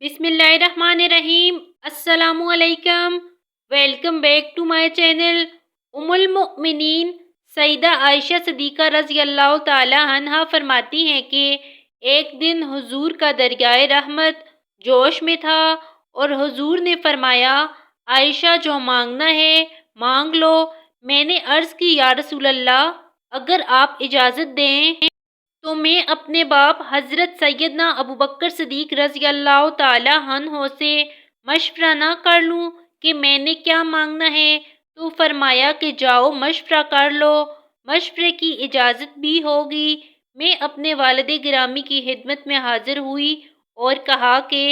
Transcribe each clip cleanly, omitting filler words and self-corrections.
بسم اللہ الرحمن الرحیم۔ السلام علیکم۔ Welcome back to my channel. ام المؤمنین سیدہ عائشہ صدیقہ رضی اللہ تعالی عنہا فرماتی ہیں کہ ایک دن حضور کا دریائے رحمت جوش میں تھا اور حضور نے فرمایا، عائشہ جو مانگنا ہے مانگ لو۔ میں نے عرض کی، یا رسول اللہ، اگر آپ اجازت دیں تو میں اپنے باپ حضرت سیدنا ابوبکر صدیق رضی اللہ تعالی عنہ سے مشورہ نہ کر لوں کہ میں نے کیا مانگنا ہے؟ تو فرمایا کہ جاؤ مشورہ کر لو، مشورے کی اجازت بھی ہوگی۔ میں اپنے والد گرامی کی خدمت میں حاضر ہوئی اور کہا کہ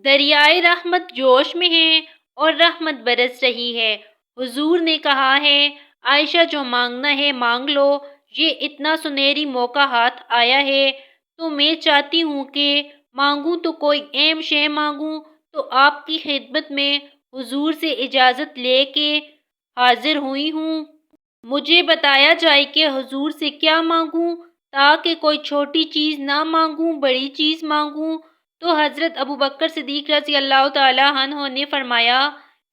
دریائے رحمت جوش میں ہے اور رحمت برس رہی ہے۔ حضور نے کہا ہے، عائشہ جو مانگنا ہے مانگ لو، یہ اتنا سنہری موقع ہاتھ آیا ہے تو میں چاہتی ہوں کہ مانگوں تو کوئی اہم شے مانگوں، تو آپ کی خدمت میں حضور سے اجازت لے کے حاضر ہوئی ہوں۔ مجھے بتایا جائے کہ حضور سے کیا مانگوں، تاکہ کوئی چھوٹی چیز نہ مانگوں، بڑی چیز مانگوں۔ تو حضرت ابوبکر صدیق رضی اللہ تعالی عنہ نے فرمایا،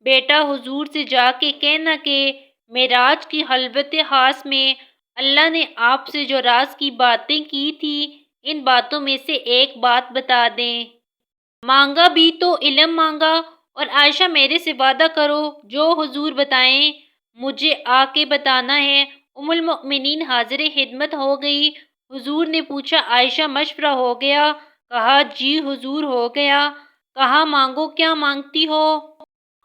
بیٹا حضور سے جا کے کہنا کہ معراج کی خلوت خاص میں اللہ نے آپ سے جو راز کی باتیں کی تھی، ان باتوں میں سے ایک بات بتا دیں۔ مانگا بھی تو علم مانگا، اور عائشہ میرے سے وعدہ کرو جو حضور بتائیں مجھے آ کے بتانا ہے۔ ام المؤمنین حاضر خدمت ہو گئی۔ حضور نے پوچھا، عائشہ مشورہ ہو گیا؟ کہا، جی حضور ہو گیا۔ کہا، مانگو، کیا مانگتی ہو؟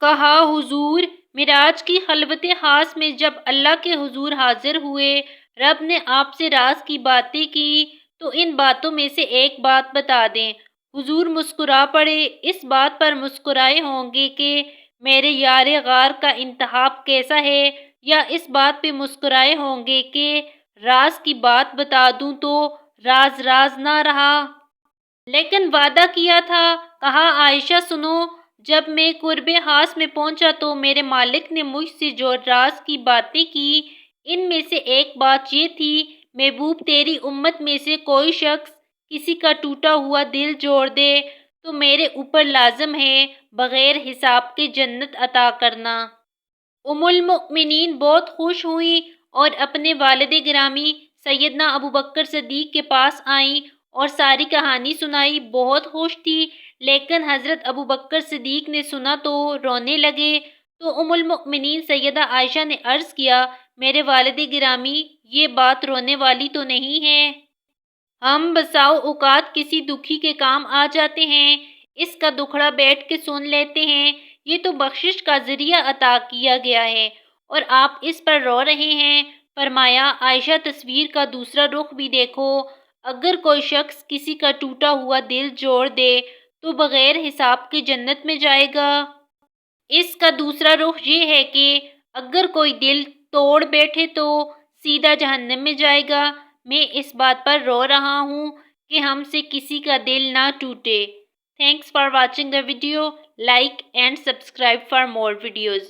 کہا، حضور معراج کی خلوت خاص میں جب اللہ کے حضور حاضر ہوئے، رب نے آپ سے راز کی باتیں کی، تو ان باتوں میں سے ایک بات بتا دیں۔ حضور مسکرا پڑے۔ اس بات پر مسکرائے ہوں گے کہ میرے یار غار کا انتخاب کیسا ہے، یا اس بات پہ مسکرائے ہوں گے کہ راز کی بات بتا دوں تو راز راز نہ رہا۔ لیکن وعدہ کیا تھا۔ کہا، عائشہ سنو، جب میں قرب خاص میں پہنچا تو میرے مالک نے مجھ سے جو راز کی باتیں کی، ان میں سے ایک بات یہ تھی، محبوب تیری امت میں سے کوئی شخص کسی کا ٹوٹا ہوا دل جوڑ دے تو میرے اوپر لازم ہے بغیر حساب کے جنت عطا کرنا۔ ام المؤمنین بہت خوش ہوئیں اور اپنے والد گرامی سیدنا ابوبکر صدیق کے پاس آئیں اور ساری کہانی سنائی۔ بہت خوش تھی، لیکن حضرت ابوبکر صدیق نے سنا تو رونے لگے۔ تو ام المؤمنین سیدہ عائشہ نے عرض کیا، میرے والد گرامی، یہ بات رونے والی تو نہیں ہے۔ ہم بساؤ اوقات کسی دکھی کے کام آ جاتے ہیں، اس کا دکھڑا بیٹھ کے سن لیتے ہیں، یہ تو بخشش کا ذریعہ عطا کیا گیا ہے اور آپ اس پر رو رہے ہیں۔ فرمایا، عائشہ تصویر کا دوسرا رخ بھی دیکھو، اگر کوئی شخص کسی کا ٹوٹا ہوا دل جوڑ دے تو بغیر حساب کے جنت میں جائے گا۔ اس کا دوسرا رخ یہ ہے کہ اگر کوئی دل توڑ بیٹھے تو سیدھا جہنم میں جائے گا۔ میں اس بات پر رو رہا ہوں کہ ہم سے کسی کا دل نہ ٹوٹے۔ Thanks for watching the video. Like and subscribe for more videos.